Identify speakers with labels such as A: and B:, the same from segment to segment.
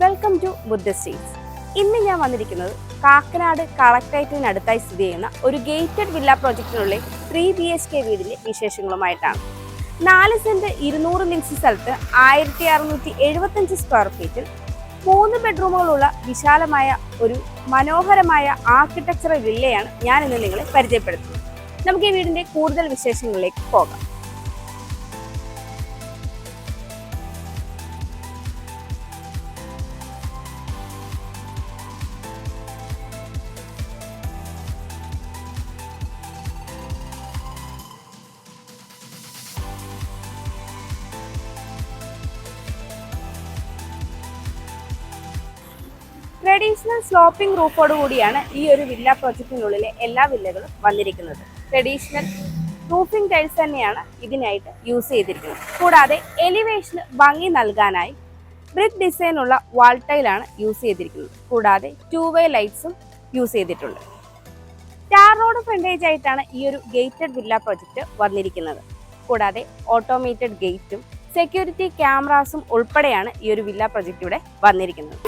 A: Welcome to Buddha streets. ഇന്ന് ഞാൻ വന്നിരിക്കുന്നത് കാക്കനാട് കളക്ടറേറ്റിനടുത്തായി സ്ഥിതി ചെയ്യുന്ന ഒരു ഗേറ്റഡ് വില്ല പ്രോജക്റ്റിനുള്ളിൽ 3 BHK വീടിന്റെ വിശേഷങ്ങളുമായിട്ടാണ്. 4 സെന്റ് 200 ലിൻസ് സ്ഥലത്ത് 1675 സ്ക്വയർ ഫീറ്റിൽ 3 ബെഡ്റൂമുകളുള്ള വിശാലമായ ഒരു മനോഹരമായ ആർക്കിടെക്ചറൽ വില്ലയാണ് ഞാൻ ഇന്ന് നിങ്ങളെ പരിചയപ്പെടുത്തുന്നത്. നമുക്ക് ഈ വീടിന്റെ കൂടുതൽ വിശേഷങ്ങളിലേക്ക് പോകാം. ട്രഡീഷണൽ സ്ലോപ്പിംഗ് റൂഫോട് കൂടിയാണ് ഈ ഒരു വില്ല പ്രോജക്റ്റിനുള്ളിലെ എല്ലാ വില്ലകളും വന്നിരിക്കുന്നത്. ട്രഡീഷണൽ റൂഫിംഗ് ടൈൽസ് തന്നെയാണ് ഇതിനായിട്ട് യൂസ് ചെയ്തിരിക്കുന്നത്. കൂടാതെ എലിവേഷന് ഭംഗി നൽകാനായി ബ്രിക്ക് ഡിസൈനുള്ള വാൾ ടൈലാണ് യൂസ് ചെയ്തിരിക്കുന്നത്. കൂടാതെ 2-way ലൈറ്റ്സും യൂസ് ചെയ്തിട്ടുണ്ട്. ടാർ റോഡ് ഫ്രണ്ടേജ് ആയിട്ടാണ് ഈ ഒരു ഗേറ്റഡ് വില്ല പ്രോജക്റ്റ് വന്നിരിക്കുന്നത്. കൂടാതെ ഓട്ടോമേറ്റഡ് ഗേറ്റും സെക്യൂരിറ്റി ക്യാമറാസും ഉൾപ്പെടെയാണ് ഈ ഒരു വില്ല പ്രോജക്റ്റ് ഇവിടെ വന്നിരിക്കുന്നത്.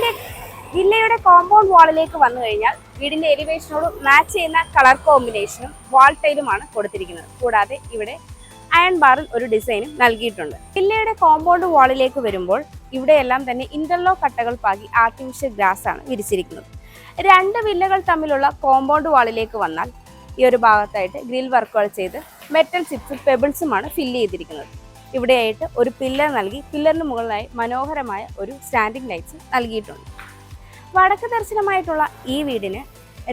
A: വില്ലയുടെ കോമ്പൗണ്ട് വാളിലേക്ക് വന്നു കഴിഞ്ഞാൽ വീടിന്റെ എലിവേഷനോട് മാച്ച് ചെയ്യുന്ന കളർ കോമ്പിനേഷനും വാൾ ടൈലുമാണ് കൊടുത്തിരിക്കുന്നത്. കൂടാതെ ഇവിടെ അയൺ ബാറിൽ ഒരു ഡിസൈനും നൽകിയിട്ടുണ്ട്. വില്ലയുടെ കോമ്പൗണ്ട് വാളിലേക്ക് വരുമ്പോൾ ഇവിടെയെല്ലാം തന്നെ ഇന്റർലോക്ക് കട്ടകൾ പാകി ആർട്ടിഫിഷ്യൽ ഗ്രാസ് ആണ് വിരിച്ചിരിക്കുന്നത്. 2 വില്ലകൾ തമ്മിലുള്ള കോമ്പൗണ്ട് വാളിലേക്ക് വന്നാൽ ഈ ഒരു ഭാഗത്തായിട്ട് ഗ്രിൽ വർക്കുകൾ ചെയ്ത് മെറ്റൽ ചിപ്സും പെബിൾസുമാണ് ഫില്ല് ചെയ്തിരിക്കുന്നത്. ഇവിടെയായിട്ട് ഒരു പില്ലർ നൽകി പില്ലറിന് മുകളിലായി മനോഹരമായ ഒരു സ്റ്റാൻഡിംഗ് ലൈറ്റ്സ് നൽകിയിട്ടുണ്ട്. വടക്ക് ദർശനമായിട്ടുള്ള ഈ വീടിന്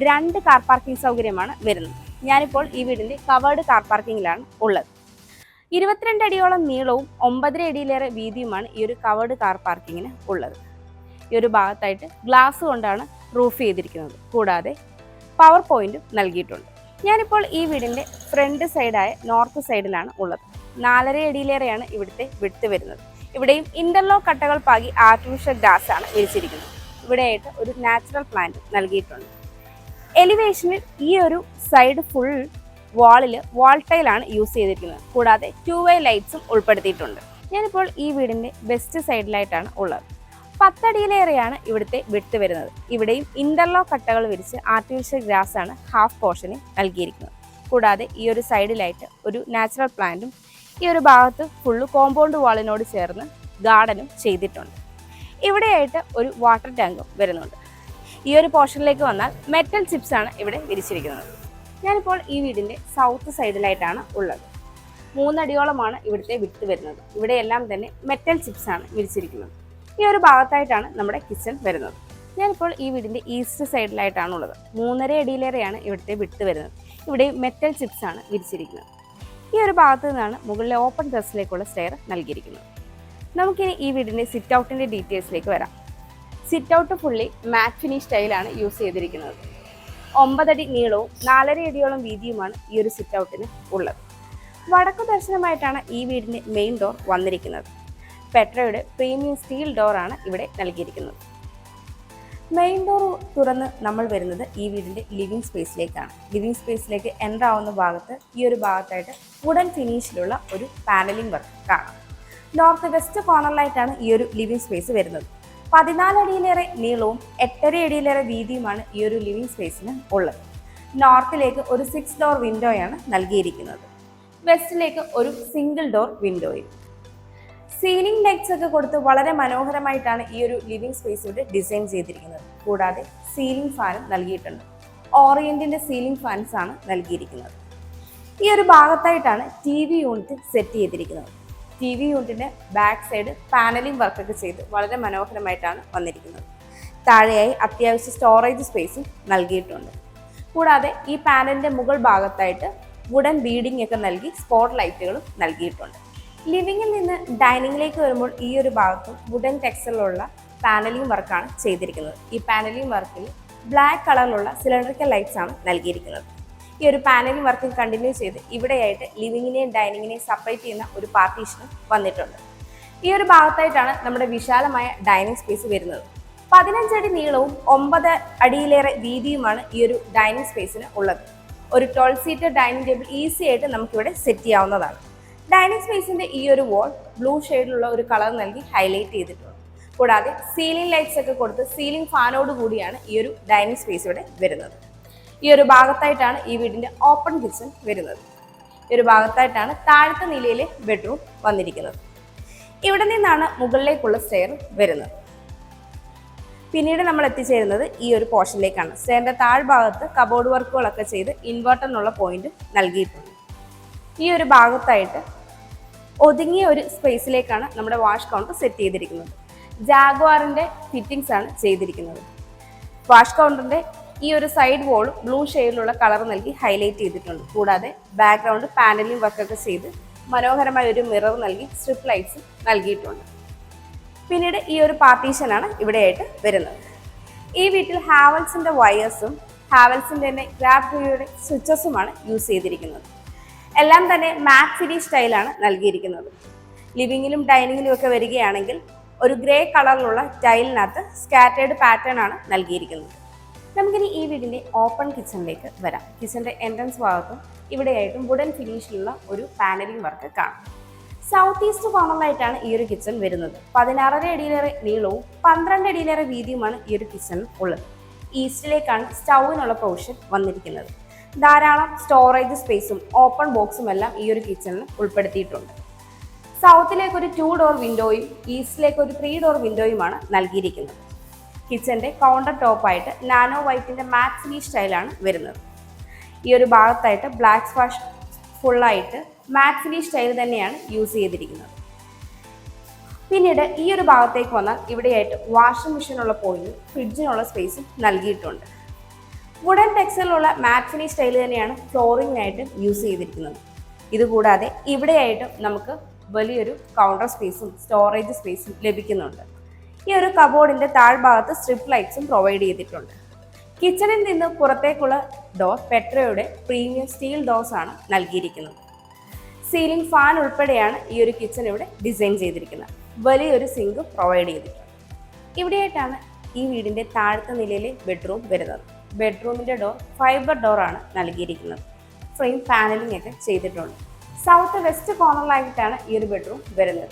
A: 2 കാർ പാർക്കിംഗ് സൗകര്യമാണ് വരുന്നത്. ഞാനിപ്പോൾ ഈ വീടിന്റെ കവേർഡ് കാർ പാർക്കിങ്ങിലാണ് ഉള്ളത്. 22 അടിയോളം നീളവും 9.5 അടിയിലേറെ വീതിയുമാണ് ഈ ഒരു കവേർഡ് കാർ പാർക്കിങ്ങിന് ഉള്ളത്. ഈ ഒരു ഭാഗത്തായിട്ട് ഗ്ലാസ് കൊണ്ടാണ് റൂഫ് ചെയ്തിരിക്കുന്നത്. കൂടാതെ പവർ പോയിന്റും നൽകിയിട്ടുണ്ട്. ഞാനിപ്പോൾ ഈ വീടിന്റെ ഫ്രണ്ട് സൈഡായ നോർത്ത് സൈഡിലാണ് ഉള്ളത്. 4.5 അടിയിലേറെയാണ് ഇവിടുത്തെ വിഡ്ത് വരുന്നത്. ഇവിടെയും ഇന്റർലോക്ക് കട്ടകൾ പാകി ആർട്ടിഫിഷ്യൽ ഗ്രാസ് ആണ് വിരിച്ചിരിക്കുന്നത്. ഇവിടെയായിട്ട് ഒരു നാച്ചുറൽ പ്ലാന്റ് നൽകിയിട്ടുണ്ട്. എലിവേഷനിൽ ഈ ഒരു സൈഡ് ഫുൾ വാളിൽ വാൾ ടൈലാണ് യൂസ് ചെയ്തിരിക്കുന്നത്. കൂടാതെ 2-way ലൈറ്റ്സും ഉൾപ്പെടുത്തിയിട്ടുണ്ട്. ഞാനിപ്പോൾ ഈ വീടിന്റെ വെസ്റ്റ് സൈഡിലായിട്ടാണ് ഉള്ളത്. 10 അടിയിലേറെയാണ് ഇവിടുത്തെ വിഡ്ത് വരുന്നത്. ഇവിടെയും ഇന്റർലോക്ക് കട്ടകൾ വിരിച്ച് ആർട്ടിഫിഷ്യൽ ഗ്രാസ് ആണ് ഹാഫ് പോർഷനിൽ നൽകിയിരിക്കുന്നത്. കൂടാതെ ഈ ഒരു സൈഡിലായിട്ട് ഒരു നാച്ചുറൽ പ്ലാന്റും ഈ ഒരു ഭാഗത്ത് ഫുള്ള് കോമ്പൗണ്ട് വാളിനോട് ചേർന്ന് ഗാർഡനും ചെയ്തിട്ടുണ്ട്. ഇവിടെയായിട്ട് ഒരു വാട്ടർ ടാങ്കും വരുന്നുണ്ട്. ഈ ഒരു പോർഷനിലേക്ക് വന്നാൽ മെറ്റൽ ചിപ്സ് ആണ് ഇവിടെ വിരിച്ചിരിക്കുന്നത്. ഞാനിപ്പോൾ ഈ വീടിന്റെ സൗത്ത് സൈഡിലായിട്ടാണ് ഉള്ളത്. 3 അടിയോളമാണ് ഇവിടുത്തെ വിഡ്ത് വരുന്നത്. ഇവിടെയെല്ലാം തന്നെ മെറ്റൽ ചിപ്സ് ആണ് വിരിച്ചിരിക്കുന്നത്. ഈ ഒരു ഭാഗത്തായിട്ടാണ് നമ്മുടെ കിച്ചൺ വരുന്നത്. ഞാനിപ്പോൾ ഈ വീടിന്റെ ഈസ്റ്റ് സൈഡിലായിട്ടാണ് ഉള്ളത്. 3.5 അടിയിലേറെയാണ് ഇവിടുത്തെ വിഡ്ത് വരുന്നത്. ഇവിടെ മെറ്റൽ ചിപ്സ് ആണ് വിരിച്ചിരിക്കുന്നത്. ഈ ഒരു ഭാഗത്തു നിന്നാണ് മുകളിലെ ഓപ്പൺ ടെറസിലേക്കുള്ള സ്റ്റെയർ നൽകിയിരിക്കുന്നത്. നമുക്കിനി ഈ വീടിന്റെ സിറ്റ് ഔട്ടിന്റെ ഡീറ്റെയിൽസിലേക്ക് വരാം. സിറ്റ് ഔട്ട് ഫുള്ളി മാറ്റ് ഫിനിഷ് സ്റ്റൈലാണ് യൂസ് ചെയ്തിരിക്കുന്നത്. 9 അടി നീളവും 4.5 അടിയോളം വീതിയുമാണ് ഈ ഒരു സിറ്റ് ഔട്ടിന് ഉള്ളത്. വടക്കു ദർശനമായിട്ടാണ് ഈ വീടിന്റെ മെയിൻ ഡോർ വന്നിരിക്കുന്നത്. പെട്രയുടെ പ്രീമിയം സ്റ്റീൽ ഡോറാണ് ഇവിടെ നൽകിയിരിക്കുന്നത്. മെയിൻ ഡോർ തുറന്ന് നമ്മൾ വരുന്നത് ഈ വീടിന്റെ ലിവിംഗ് സ്പേസിലേക്കാണ്. ലിവിംഗ് സ്പേസിലേക്ക് എൻ്റർ ആവുന്ന ഭാഗത്ത് ഈ ഒരു ഭാഗത്തായിട്ട് വുഡൻ ഫിനിഷിലുള്ള ഒരു പാനലിംഗ് വർക്ക് കാണാം. നോർത്ത് വെസ്റ്റ് കോർണറിലായിട്ടാണ് ഈ ഒരു ലിവിംഗ് സ്പേസ് വരുന്നത്. 14 അടിയിലേറെ നീളവും 8.5 അടിയിലേറെ വീതിയുമാണ് ഈ ഒരു ലിവിംഗ് സ്പേസിന് ഉള്ളത്. നോർത്തിലേക്ക് ഒരു 6 ഡോർ വിൻഡോയാണ് നൽകിയിരിക്കുന്നത്. വെസ്റ്റിലേക്ക് ഒരു സിംഗിൾ ഡോർ വിൻഡോയും. സീലിംഗ് ലൈറ്റ്സ് ഒക്കെ കൊടുത്ത് വളരെ മനോഹരമായിട്ടാണ് ഈ ഒരു ലിവിംഗ് സ്പേസ് ഇവിടെ ഡിസൈൻ ചെയ്തിരിക്കുന്നത്. കൂടാതെ സീലിംഗ് ഫാനും നൽകിയിട്ടുണ്ട്. ഓറിയന്റിന്റെ സീലിംഗ് ഫാൻസ് ആണ് നൽകിയിരിക്കുന്നത്. ഈ ഒരു ഭാഗത്തായിട്ടാണ് TV യൂണിറ്റ് സെറ്റ് ചെയ്തിരിക്കുന്നത്. TV യൂണിറ്റിന്റെ ബാക്ക് സൈഡ് പാനലിംഗ് വർക്കൊക്കെ ചെയ്ത് വളരെ മനോഹരമായിട്ടാണ് വന്നിരിക്കുന്നത്. താഴെയായി അത്യാവശ്യ സ്റ്റോറേജ് സ്പേസും നൽകിയിട്ടുണ്ട്. കൂടാതെ ഈ പാനലിന്റെ മുകൾ ഭാഗത്തായിട്ട് വുഡൻ ബീഡിംഗ് ഒക്കെ നൽകി സ്പോട്ട് ലൈറ്റുകളും നൽകിയിട്ടുണ്ട്. ലിവിംഗിൽ നിന്ന് ഡൈനിങ്ങിലേക്ക് വരുമ്പോൾ ഈ ഒരു ഭാഗത്തും വുഡൻ ടെക്സ്ചറിലുള്ള പാനലിംഗ് വർക്കാണ് ചെയ്തിരിക്കുന്നത്. ഈ പാനലിംഗ് വർക്കിൽ ബ്ലാക്ക് കളറിലുള്ള സിലിണ്ടറിക്കൽ ലൈറ്റ്സ് ആണ് നൽകിയിരിക്കുന്നത്. ഈ ഒരു പാനലിംഗ് വർക്ക് കണ്ടിന്യൂ ചെയ്ത് ഇവിടെയായിട്ട് ലിവിങ്ങിനെയും ഡൈനിങ്ങിനെയും സെപ്പറേറ്റ് ചെയ്യുന്ന ഒരു പാർട്ടീഷനും വന്നിട്ടുണ്ട്. ഈ ഒരു ഭാഗത്തായിട്ടാണ് നമ്മുടെ വിശാലമായ ഡൈനിങ് സ്പേസ് വരുന്നത്. 15 അടി നീളവും 9 അടിയിലേറെ വീതിയുമാണ് ഈ ഒരു ഡൈനിങ് സ്പേസിന് ഉള്ളത്. ഒരു 12 സീറ്റർ ഡൈനിങ് ടേബിൾ ഈസി ആയിട്ട് നമുക്കിവിടെ സെറ്റ് ചെയ്യാവുന്നതാണ്. ഡൈനിങ് സ്പേസിന്റെ ഈ ഒരു വാൾ ബ്ലൂ ഷെയ്ഡിലുള്ള ഒരു കളർ നൽകി ഹൈലൈറ്റ് ചെയ്തിട്ടുണ്ട്. കൂടാതെ സീലിംഗ് ലൈറ്റ്സ് ഒക്കെ കൊടുത്ത് സീലിംഗ് ഫാനോട് കൂടിയാണ് ഈ ഒരു ഡൈനിങ് സ്പേസ് ഇവിടെ വരുന്നത്. ഈ ഒരു ഭാഗത്തായിട്ടാണ് ഈ വീടിന്റെ ഓപ്പൺ കിച്ചൺ വരുന്നത്. ഈ ഒരു ഭാഗത്തായിട്ടാണ് താഴത്തെ നിലയിലെ ബെഡ്റൂം വന്നിരിക്കുന്നത്. ഇവിടെ നിന്നാണ് മുകളിലേക്കുള്ള സ്റ്റെയർ വരുന്നത്. പിന്നീട് നമ്മൾ എത്തിച്ചേരുന്നത് ഈ ഒരു പോർഷനിലേക്കാണ്. സ്റ്റെയറിന്റെ താഴ്ഭാഗത്ത് കബോർഡ് വർക്കുകളൊക്കെ ചെയ്ത് ഇൻവെർട്ടറിനുള്ള പോയിന്റ് നൽകിയിട്ടുണ്ട്. ഈ ഒരു ഭാഗത്തായിട്ട് ഒതുങ്ങിയ ഒരു സ്പേസിലേക്കാണ് നമ്മുടെ വാഷ് കൗണ്ടർ സെറ്റ് ചെയ്തിരിക്കുന്നത്. ജാഗ്വാറിന്റെ ഫിറ്റിംഗ്സ് ആണ് ചെയ്തിരിക്കുന്നത്. വാഷ് കൗണ്ടറിന്റെ ഈ ഒരു സൈഡ് വോൾ ബ്ലൂ ഷെയ്ഡിലുള്ള കളർ നൽകി ഹൈലൈറ്റ് ചെയ്തിട്ടുണ്ട്. കൂടാതെ ബാക്ക്ഗ്രൗണ്ട് പാനലിംഗ് വർക്കൊക്കെ ചെയ്ത് മനോഹരമായ ഒരു മിറർ നൽകി സ്ട്രിപ്പ് ലൈറ്റ്സ് നൽകിയിട്ടുണ്ട്. പിന്നീട് ഈ ഒരു പാർട്ടീഷനാണ് ഇവിടെയായിട്ട് വരുന്നത്. ഈ വീട്ടിൽ ഹാവൽസിന്റെ വയേഴ്സും ഹാവൽസിന്റെ തന്നെ ഗ്രാബ് സ്വിച്ചസുമാണ് യൂസ് ചെയ്തിരിക്കുന്നത്. എല്ലാം തന്നെ മാറ്റ് ഫിനിഷ് സ്റ്റൈലാണ് നൽകിയിരിക്കുന്നത്. ലിവിങ്ങിലും ഡൈനിങ്ങിലും ഒക്കെ വരികയാണെങ്കിൽ ഒരു ഗ്രേ കളറിലുള്ള ടൈലിനകത്ത് സ്കാറ്റേർഡ് പാറ്റേൺ ആണ് നൽകിയിരിക്കുന്നത്. നമുക്കിനി ഈ വീടിന്റെ ഓപ്പൺ കിച്ചണിലേക്ക് വരാം. കിച്ചന്റെ എൻട്രൻസ് ഭാഗത്തും ഇവിടെയായിട്ടും വുഡൻ ഫിനിഷിലുള്ള ഒരു പാനലിംഗ് വർക്ക് കാണാം. സൗത്ത് ഈസ്റ്റ് കോർണറിലായിട്ടാണ് ഈ ഒരു കിച്ചൺ വരുന്നത്. 16.5 അടിയിലേറെ നീളവും 12 അടിയിലേറെ വീതിയുമാണ് ഈ ഒരു കിച്ചണിൽ ഉള്ളത്. ഈസ്റ്റിലേക്കാണ് സ്റ്റൗവിനുള്ള പ്രൊവിഷൻ വന്നിരിക്കുന്നത്. ധാരാളം സ്റ്റോറേജ് സ്പേസും ഓപ്പൺ ബോക്സും എല്ലാം ഈ ഒരു കിച്ചണിൽ ഉൾപ്പെടുത്തിയിട്ടുണ്ട്. സൗത്തിലേക്ക് ഒരു 2 ഡോർ വിൻഡോയും ഈസ്റ്റിലേക്ക് ഒരു 3 ഡോർ വിൻഡോയുമാണ് നൽകിയിരിക്കുന്നത്. കിച്ചന്റെ കൗണ്ടർ ടോപ്പായിട്ട് നാനോ വൈറ്റിന്റെ മാറ്റ് ഫിനിഷ് സ്റ്റൈലാണ് വരുന്നത്. ഈ ഒരു ഭാഗത്തായിട്ട് ബ്ലാക്ക് സ്പാഷ് ഫുള്ളായിട്ട് മാറ്റ് ഫിനിഷ് സ്റ്റൈൽ തന്നെയാണ് യൂസ് ചെയ്തിരിക്കുന്നത്. പിന്നീട് ഈ ഒരു ഭാഗത്തേക്ക് വന്നാൽ ഇവിടെയായിട്ട് വാഷിംഗ് മെഷീനുള്ള പോയിന്റും ഫ്രിഡ്ജിനുള്ള സ്പേസും നൽകിയിട്ടുണ്ട്. വുഡൻ ടെക്സ്ചറിലുള്ള മാറ്റ് ഫിനിഷ് സ്റ്റൈൽ തന്നെയാണ് ഫ്ലോറിങ്ങിനായിട്ട് യൂസ് ചെയ്തിരിക്കുന്നത്. ഇതുകൂടാതെ ഇവിടെയായിട്ടും നമുക്ക് വലിയൊരു കൗണ്ടർ സ്പേസും സ്റ്റോറേജ് സ്പേസും ലഭിക്കുന്നുണ്ട്. ഈ ഒരു കബോർഡിന്റെ താഴ്ഭാഗത്ത് സ്ട്രിപ്പ് ലൈറ്റ്സും പ്രൊവൈഡ് ചെയ്തിട്ടുണ്ട്. കിച്ചണിൽ നിന്ന് പുറത്തേക്കുള്ള ഡോർ പെട്രയുടെ പ്രീമിയം സ്റ്റീൽ ഡോർസ് ആണ് നൽകിയിരിക്കുന്നത്. സീലിംഗ് ഫാൻ ഉൾപ്പെടെയാണ് ഈ ഒരു കിച്ചൺ ഇവിടെ ഡിസൈൻ ചെയ്തിരിക്കുന്നത്. വലിയൊരു സിങ്ക് പ്രൊവൈഡ് ചെയ്തിട്ടുണ്ട്. ഇവിടെയായിട്ടാണ് ഈ വീടിന്റെ താഴത്തെ നിലയിലെ ബെഡ്റൂം വരുന്നത്. ബെഡ്റൂമിന്റെ ഡോർ ഫൈബർ ഡോർ ആണ് നൽകിയിരിക്കുന്നത്. ഫ്രെയിം പാനലിംഗ് ഒക്കെ ചെയ്തിട്ടുണ്ട്. സൗത്ത് വെസ്റ്റ് കോർണറിലായിട്ടാണ് ഈ ഒരു ബെഡ്റൂം വരുന്നത്.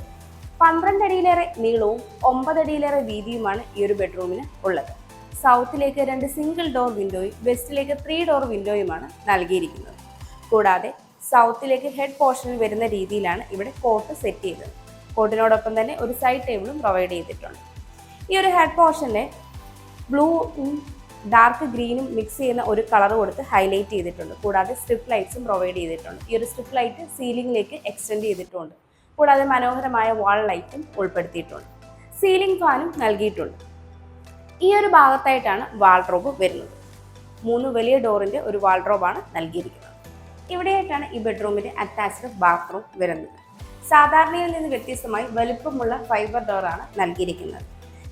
A: 12 അടിയിലേറെ നീളവും 9 അടിയിലേറെ വീതിയുമാണ് ഈ ഒരു ബെഡ്റൂമിന് ഉള്ളത്. സൗത്തിലേക്ക് 2 സിംഗിൾ ഡോർ വിൻഡോയും വെസ്റ്റിലേക്ക് 3 ഡോർ വിൻഡോയുമാണ് നൽകിയിരിക്കുന്നത്. കൂടാതെ സൗത്തിലേക്ക് ഹെഡ് പോർഷനിൽ വരുന്ന രീതിയിലാണ് ഇവിടെ കോട്ട് സെറ്റ് ചെയ്തത്. കോട്ടിനോടൊപ്പം തന്നെ ഒരു സൈഡ് ടേബിളും പ്രൊവൈഡ് ചെയ്തിട്ടുണ്ട്. ഈ ഒരു ഹെഡ് പോർഷനെ ബ്ലൂവും ഡാർക്ക് ഗ്രീനും മിക്സ് ചെയ്യുന്ന ഒരു കളർ കൊടുത്ത് ഹൈലൈറ്റ് ചെയ്തിട്ടുണ്ട്. കൂടാതെ സ്ട്രിപ്പ് ലൈറ്റ്സും പ്രൊവൈഡ് ചെയ്തിട്ടുണ്ട്. ഈ ഒരു സ്ട്രിപ്പ് ലൈറ്റ് സീലിംഗിലേക്ക് എക്സ്റ്റെൻഡ് ചെയ്തിട്ടുണ്ട്. കൂടാതെ മനോഹരമായ വാൾ ലൈറ്റും ഉൾപ്പെടുത്തിയിട്ടുണ്ട്. സീലിംഗ് ഫാനും നൽകിയിട്ടുണ്ട്. ഈ ഒരു ഭാഗത്തായിട്ടാണ് വാൾഡ്രോബ് വരുന്നത്. 3 വലിയ ഡോറിന്റെ ഒരു വാൾഡ്രോബാണ് നൽകിയിരിക്കുന്നത്. ഇവിടെയായിട്ടാണ് ഈ ബെഡ്റൂമിന്റെ അറ്റാച്ച്ഡ് ബാത്റൂം വരുന്നത്. സാധാരണയിൽ നിന്ന് വ്യത്യസ്തമായി വലുപ്പമുള്ള ഫൈബർ ഡോറാണ് നൽകിയിരിക്കുന്നത്.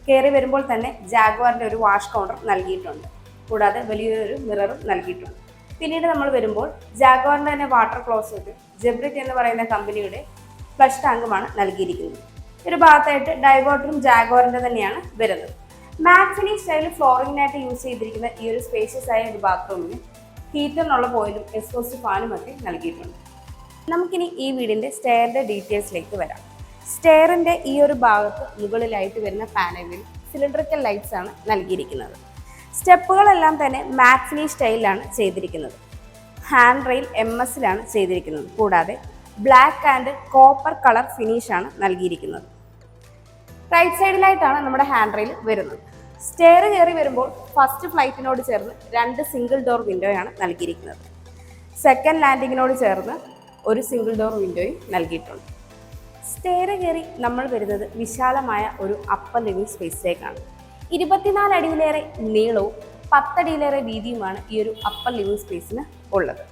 A: കയറി വരുമ്പോൾ തന്നെ ജാഗ്വാറിന്റെ ഒരു വാഷ് കൗണ്ടർ നൽകിയിട്ടുണ്ട്. കൂടാതെ വലിയൊരു മിററും നൽകിയിട്ടുണ്ട്. പിന്നീട് നമ്മൾ വരുമ്പോൾ ജാഗ്വാറിന്റെ തന്നെ വാട്ടർ ക്ലോസറ്റ് ജെബ്രിറ്റ് എന്ന് പറയുന്ന കമ്പനിയുടെ ഫ്ലഷ് ടാങ്കുമാണ് നൽകിയിരിക്കുന്നത്. ഒരു ഭാഗത്തായിട്ട് ഡൈവേർട്ടറും ജാഗ്വാറിന്റെ തന്നെയാണ് വരുന്നത്. മാറ്റ് ഫിനിഷ് സ്റ്റൈൽ ഫ്ലോറിങ്ങിനായിട്ട് യൂസ് ചെയ്തിരിക്കുന്ന ഈ ഒരു സ്പേഷ്യസ് ആയ ഒരു ബാത്റൂമിന് ഹീറ്ററിനുള്ള പോയിന്റും എക്സ്പോസ്റ്റ് ഫാനും ഒക്കെ നൽകിയിട്ടുണ്ട്. നമുക്കിനി ഈ വീടിന്റെ സ്റ്റെയറിന്റെ ഡീറ്റെയിൽസിലേക്ക് വരാം. സ്റ്റെയറിന്റെ ഈ ഒരു ഭാഗത്ത് മുകളിലായിട്ട് വരുന്ന പാനലിൽ സിലിണ്ടറിക്കൽ ലൈറ്റ്സ് ആണ് നൽകിയിരിക്കുന്നത്. സ്റ്റെപ്പുകളെല്ലാം തന്നെ മാറ്റ് ഫിനിഷ് സ്റ്റൈലിലാണ് ചെയ്തിരിക്കുന്നത്. ഹാൻഡ് റെയിൽ MS-ലാണ് ചെയ്തിരിക്കുന്നത്. കൂടാതെ black and copper colour finish ആണ് നൽകിയിരിക്കുന്നത്. റൈറ്റ് സൈഡിലായിട്ടാണ് നമ്മുടെ ഹാൻഡ് റെയിൽ വരുന്നത്. സ്റ്റെയർ കയറി വരുമ്പോൾ ഫസ്റ്റ് ഫ്ലൈറ്റിനോട് ചേർന്ന് 2 സിംഗിൾ ഡോർ വിൻഡോയാണ് നൽകിയിരിക്കുന്നത്. സെക്കൻഡ് ലാൻഡിങ്ങിനോട് ചേർന്ന് ഒരു സിംഗിൾ ഡോർ വിൻഡോയും നൽകിയിട്ടുണ്ട്. സ്റ്റെയർ കയറി നമ്മൾ വരുന്നത് വിശാലമായ ഒരു അപ്പർ ലിവിംഗ് സ്പേസിലേക്കാണ്. 24 അടിയിലേറെ നീളവും 10 അടിയിലേറെ വീതിയുമാണ് ഈ ഒരു അപ്പർ ലിവിംഗ് സ്പേസിന് ഉള്ളത്.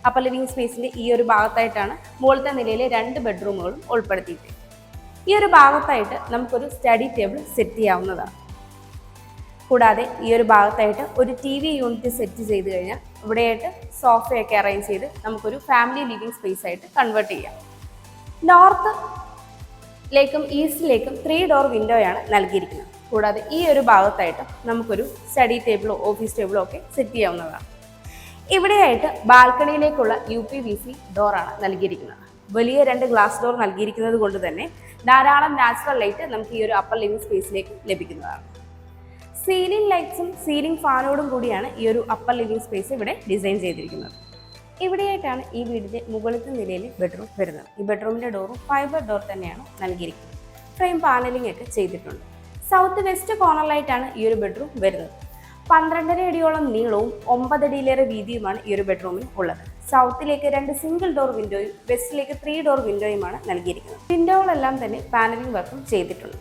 A: അപ്പർ ലിവിംഗ് സ്പേസിന്റെ ഈ ഒരു ഭാഗത്തായിട്ടാണ് മുകളിലത്തെ നിലയിലെ 2 ബെഡ്റൂമുകളും ഉൾപ്പെടുത്തിയിട്ട്. ഈ ഒരു ഭാഗത്തായിട്ട് നമുക്കൊരു സ്റ്റഡി ടേബിൾ സെറ്റ് ചെയ്യാവുന്നതാണ്. കൂടാതെ ഈ ഒരു ഭാഗത്തായിട്ട് ഒരു TV യൂണിറ്റ് സെറ്റ് ചെയ്ത് കഴിഞ്ഞാൽ ഇവിടെയായിട്ട് സോഫയൊക്കെ അറേഞ്ച് ചെയ്ത് നമുക്കൊരു ഫാമിലി ലിവിംഗ് സ്പേസ് ആയിട്ട് കൺവേർട്ട് ചെയ്യാം. നോർത്തിലേക്കും ഈസ്റ്റിലേക്കും 3 ഡോർ വിൻഡോയാണ് നൽകിയിരിക്കുന്നത്. കൂടാതെ ഈ ഒരു ഭാഗത്തായിട്ട് നമുക്കൊരു സ്റ്റഡി ടേബിളോ ഓഫീസ് ടേബിളോ ഒക്കെ സെറ്റ് ചെയ്യാവുന്നതാണ്. ഇവിടെയായിട്ട് ബാൽക്കണിയിലേക്കുള്ള UPVC ഡോറാണ് നൽകിയിരിക്കുന്നത്. വലിയ 2 ഗ്ലാസ് ഡോർ നൽകിയിരിക്കുന്നത് കൊണ്ട് തന്നെ ധാരാളം നാച്ചുറൽ ലൈറ്റ് നമുക്ക് ഈ ഒരു അപ്പർ ലിവിംഗ് സ്പേസിലേക്ക് ലഭിക്കുന്നതാണ്. സീലിംഗ് ലൈറ്റ്സും സീലിംഗ് ഫാനോടും കൂടിയാണ് ഈ ഒരു അപ്പർ ലിവിംഗ് സ്പേസ് ഇവിടെ ഡിസൈൻ ചെയ്തിരിക്കുന്നത്. ഇവിടെയായിട്ടാണ് ഈ വീടിന്റെ മുകളിലത്തെ നിലയിൽ ബെഡ്റൂം വരുന്നത്. ഈ ബെഡ്റൂമിന്റെ ഡോറും ഫൈബർ ഡോർ തന്നെയാണ് നൽകിയിരിക്കുന്നത്. ഫ്രെയിം പാനലിംഗ് ഒക്കെ ചെയ്തിട്ടുണ്ട്. സൗത്ത് വെസ്റ്റ് കോർണറിലായിട്ടാണ് ഈ ഒരു ബെഡ്റൂം വരുന്നത്. 12.5 അടിയോളം നീളവും 9 അടിയിലേറെ വീതിയുമാണ് ഈ ഒരു ബെഡ്റൂമിന് ഉള്ളത്. സൗത്തിലേക്ക് 2 സിംഗിൾ ഡോർ വിൻഡോയും വെസ്റ്റിലേക്ക് 3 ഡോർ വിൻഡോയുമാണ് നൽകിയിരിക്കുന്നത്. വിൻഡോകളെല്ലാം തന്നെ പാനലിംഗ് വർക്കും ചെയ്തിട്ടുണ്ട്.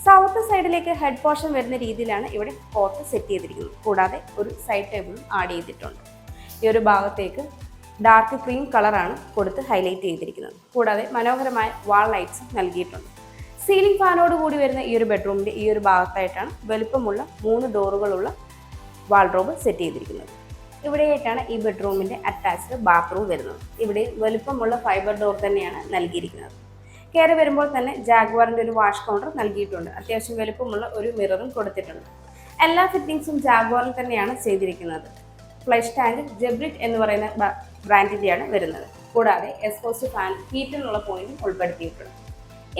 A: സൗത്ത് സൈഡിലേക്ക് ഹെഡ് പോർഷൻ വരുന്ന രീതിയിലാണ് ഇവിടെ കോട്ട് സെറ്റ് ചെയ്തിരിക്കുന്നത്. കൂടാതെ ഒരു സൈഡ് ടേബിളും ആഡ് ചെയ്തിട്ടുണ്ട്. ഈ ഒരു ഭാഗത്തേക്ക് ഡാർക്ക് ക്രീം കളറാണ് കൊടുത്ത് ഹൈലൈറ്റ് ചെയ്തിരിക്കുന്നത്. കൂടാതെ മനോഹരമായ വാൾ ലൈറ്റ്സും നൽകിയിട്ടുണ്ട്. സീലിംഗ് ഫാനോട് കൂടി വരുന്ന ഈ ഒരു ബെഡ്റൂമിൻ്റെ ഈ ഒരു ഭാഗത്തായിട്ടാണ് വലുപ്പമുള്ള 3 ഡോറുകളുള്ള വാൾഡ്രോബ് സെറ്റ് ചെയ്തിരിക്കുന്നത്. ഇവിടെയായിട്ടാണ് ഈ ബെഡ്റൂമിൻ്റെ അറ്റാച്ച്ഡ് ബാത്റൂം വരുന്നത്. ഇവിടെ വലുപ്പമുള്ള ഫൈബർ ഡോർ തന്നെയാണ് നൽകിയിരിക്കുന്നത്. കയറി വരുമ്പോൾ തന്നെ ജാഗ്വാറിൻ്റെ ഒരു വാഷ് കൗണ്ടർ നൽകിയിട്ടുണ്ട്. അത്യാവശ്യം വലുപ്പമുള്ള ഒരു മിററും കൊടുത്തിട്ടുണ്ട്. എല്ലാ ഫിറ്റിംഗ്സും ജാഗ്വാറിൽ തന്നെയാണ് ചെയ്തിരിക്കുന്നത്. ഫ്ലഷ് ടാങ്ക് ജെബ്രിറ്റ് എന്ന് പറയുന്ന ബ്രാൻഡിൻ്റെയാണ് വരുന്നത്. കൂടാതെ എക്സ്പോസ്റ്റ് ഫാൻ ഹീറ്റിനുള്ള പോയിന്റും ഉൾപ്പെടുത്തിയിട്ടുണ്ട്.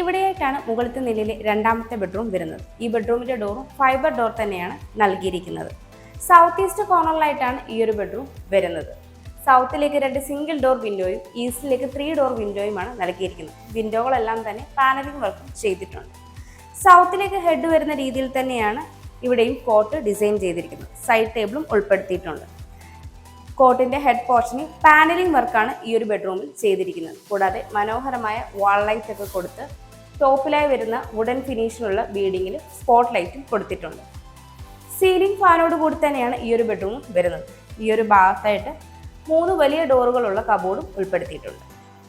A: ഇവിടെയായിട്ടാണ് മുകളിലത്തെ നിലയിലെ രണ്ടാമത്തെ ബെഡ്റൂം വരുന്നത്. ഈ ബെഡ്റൂമിൻ്റെ ഡോറും ഫൈബർ ഡോർ തന്നെയാണ് നൽകിയിരിക്കുന്നത്. സൗത്ത് ഈസ്റ്റ് കോർണറിലായിട്ടാണ് ഈ ഒരു ബെഡ്റൂം വരുന്നത്. സൗത്തിലേക്ക് 2 സിംഗിൾ ഡോർ വിൻഡോയും ഈസ്റ്റിലേക്ക് 3 ഡോർ വിൻഡോയുമാണ് നൽകിയിരിക്കുന്നത്. വിൻഡോകളെല്ലാം തന്നെ പാനലിംഗ് വർക്കും ചെയ്തിട്ടുണ്ട്. സൗത്തിലേക്ക് ഹെഡ് വരുന്ന രീതിയിൽ തന്നെയാണ് ഇവിടെയും കോട്ട് ഡിസൈൻ ചെയ്തിരിക്കുന്നത്. സൈഡ് ടേബിളും ഉൾപ്പെടുത്തിയിട്ടുണ്ട്. കോട്ടിൻ്റെ ഹെഡ് പോർഷനിൽ പാനലിംഗ് വർക്കാണ് ഈ ഒരു ബെഡ്റൂമിൽ ചെയ്തിരിക്കുന്നത്. കൂടാതെ മനോഹരമായ വാൾ ലൈറ്റ് ഒക്കെ കൊടുത്ത് ടോപ്പിലായി വരുന്ന വുഡൻ ഫിനിഷിലുള്ള ബീഡിങ്ങിൽ സ്പോട്ട് ലൈറ്റും കൊടുത്തിട്ടുണ്ട്. സീലിംഗ് ഫാനോട് കൂടി തന്നെയാണ് ഈ ഒരു ബെഡ്റൂം വരുന്നത്. ഈ ഒരു ഭാഗത്തായിട്ട് 3 വലിയ ഡോറുകളുള്ള കബോർഡും ഉൾപ്പെടുത്തിയിട്ടുണ്ട്.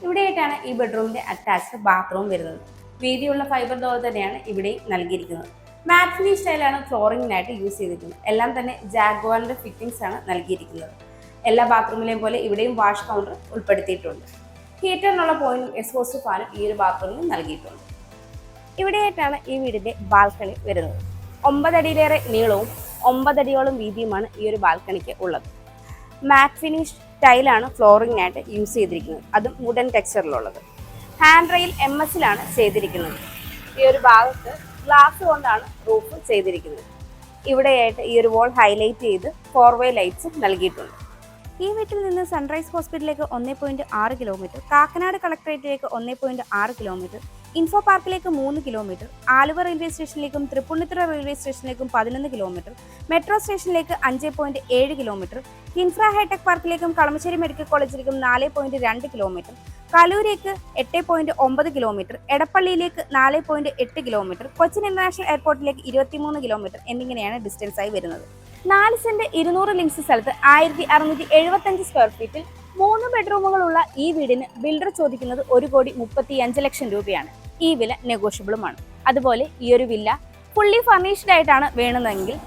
A: ഇവിടെയായിട്ടാണ് ഈ ബെഡ്റൂമിൻ്റെ അറ്റാച്ച്ഡ് ബാത്റൂം വരുന്നത്. വീതിയുള്ള ഫൈബർ ഡോർ തന്നെയാണ് ഇവിടെ നൽകിയിരിക്കുന്നത്. മാറ്റ് ഫിനിഷ് സ്റ്റൈലാണ് ഫ്ലോറിങ്ങിനായിട്ട് യൂസ് ചെയ്തിരിക്കുന്നത്. എല്ലാം തന്നെ ജാഗ്വാറിൻ്റെ ഫിറ്റിംഗ്സ് ആണ് നൽകിയിരിക്കുന്നത്. എല്ലാ ബാത്റൂമിലെയും പോലെ ഇവിടെയും വാഷ് കൗണ്ടർ ഉൾപ്പെടുത്തിയിട്ടുണ്ട്. ഹീറ്ററിനുള്ള പോയിന്റും എക്സ്പോസ്റ്റ് ഫാനും ഈ ഒരു ബാത്റൂമിൽ നൽകിയിട്ടുണ്ട്. ഇവിടെയായിട്ടാണ് ഈ വീടിൻ്റെ ബാൽക്കണി വരുന്നത്. 9 അടിയിലേറെ നീളവും 9 അടിയോളം വീതിയുമാണ് ഈ ഒരു ബാൽക്കണിക്ക് ഉള്ളത്. മാറ്റ് ഫിനിഷ് ടൈലാണ് ഫ്ലോറിങ്ങിനായിട്ട് യൂസ് ചെയ്തിരിക്കുന്നത്. അതും വുഡൻ ടെക്സ്ചറിലുള്ളത്. ഹാൻഡ് റെയിൽ MS-ലാണ് ചെയ്തിരിക്കുന്നത്. ഈ ഒരു ഭാഗത്ത് ഗ്ലാസ് കൊണ്ടാണ് റൂഫ് ചെയ്തിരിക്കുന്നത്. ഇവിടെയായിട്ട് ഈ ഒരു വോൾ ഹൈലൈറ്റ് ചെയ്ത് 4-വേ ലൈറ്റ്സും നൽകിയിട്ടുണ്ട്. ഈ വീട്ടിൽ നിന്ന് സൺറൈസ് ഹോസ്പിറ്റലിലേക്ക് 1.6 കിലോമീറ്റർ, കാക്കനാട് കളക്ടറേറ്റിലേക്ക് 1.6 കിലോമീറ്റർ, ഇൻഫോ പാർക്കിലേക്ക് 3 കിലോമീറ്റർ, ആലുവ റെയിൽവേ സ്റ്റേഷനിലേക്കും തൃപ്പൂണിത്തുറ റെയിൽവേ സ്റ്റേഷനിലേക്കും 11 കിലോമീറ്റർ, മെട്രോ സ്റ്റേഷനിലേക്ക് 5.7 കിലോമീറ്റർ, കിൻഫ്ര ഹൈടെക് പാർക്കിലേക്കും കളമശ്ശേരി മെഡിക്കൽ കോളേജിലേക്കും 4.2 കിലോമീറ്റർ, കലൂരേക്ക് 8.9 കിലോമീറ്റർ, എടപ്പള്ളിയിലേക്ക് 4.8 കിലോമീറ്റർ, കൊച്ചിൻ ഇന്റർനാഷണൽ എയർപോർട്ടിലേക്ക് 23 കിലോമീറ്റർ എന്നിങ്ങനെയാണ് ഡിസ്റ്റൻസ് ആയി വരുന്നത്. 4 സെന്റ് 200 ലിങ്സ് സ്ഥലത്ത് 1675 സ്ക്വയർ ഫീറ്റിൽ 3 ബെഡ്റൂമുകളുള്ള ഈ വീടിന് ബിൽഡർ ചോദിക്കുന്നത് 1,35 ലക്ഷം രൂപയാണ്. ഈ വില നെഗോഷ്യബിളുമാണ്. അതുപോലെ ഈ ഒരു വില്ല ഫുള്ളി ഫർണിഷ്ഡ് ആയിട്ടാണ് വേണമെങ്കിൽ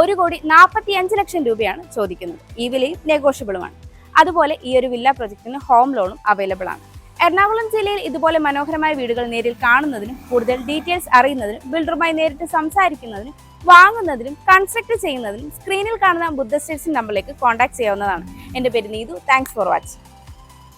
A: 1,45 ലക്ഷം രൂപയാണ് ചോദിക്കുന്നത്. ഈ വിലയും നെഗോഷ്യബിളുമാണ്. അതുപോലെ ഈ ഒരു വില്ല പ്രൊജക്ടിന് ഹോം ലോണും അവൈലബിൾ ആണ്. എറണാകുളം ജില്ലയിൽ ഇതുപോലെ മനോഹരമായ വീടുകൾ നേരിൽ കാണുന്നതിനും കൂടുതൽ ഡീറ്റെയിൽസ് അറിയുന്നതിനും ബിൽഡറുമായി നേരിട്ട് സംസാരിക്കുന്നതിനും വാങ്ങുന്നതിനും കൺസ്ട്രക്ട് ചെയ്യുന്നതിനും സ്ക്രീനിൽ കാണുന്ന ബുദ്ധ സ്റ്റേറ്റ്സ് നമ്പറിലേക്ക് കോൺടാക്ട് ചെയ്യാവുന്നതാണ്. എൻ്റെ പേര് നീതു. Thanks for watching.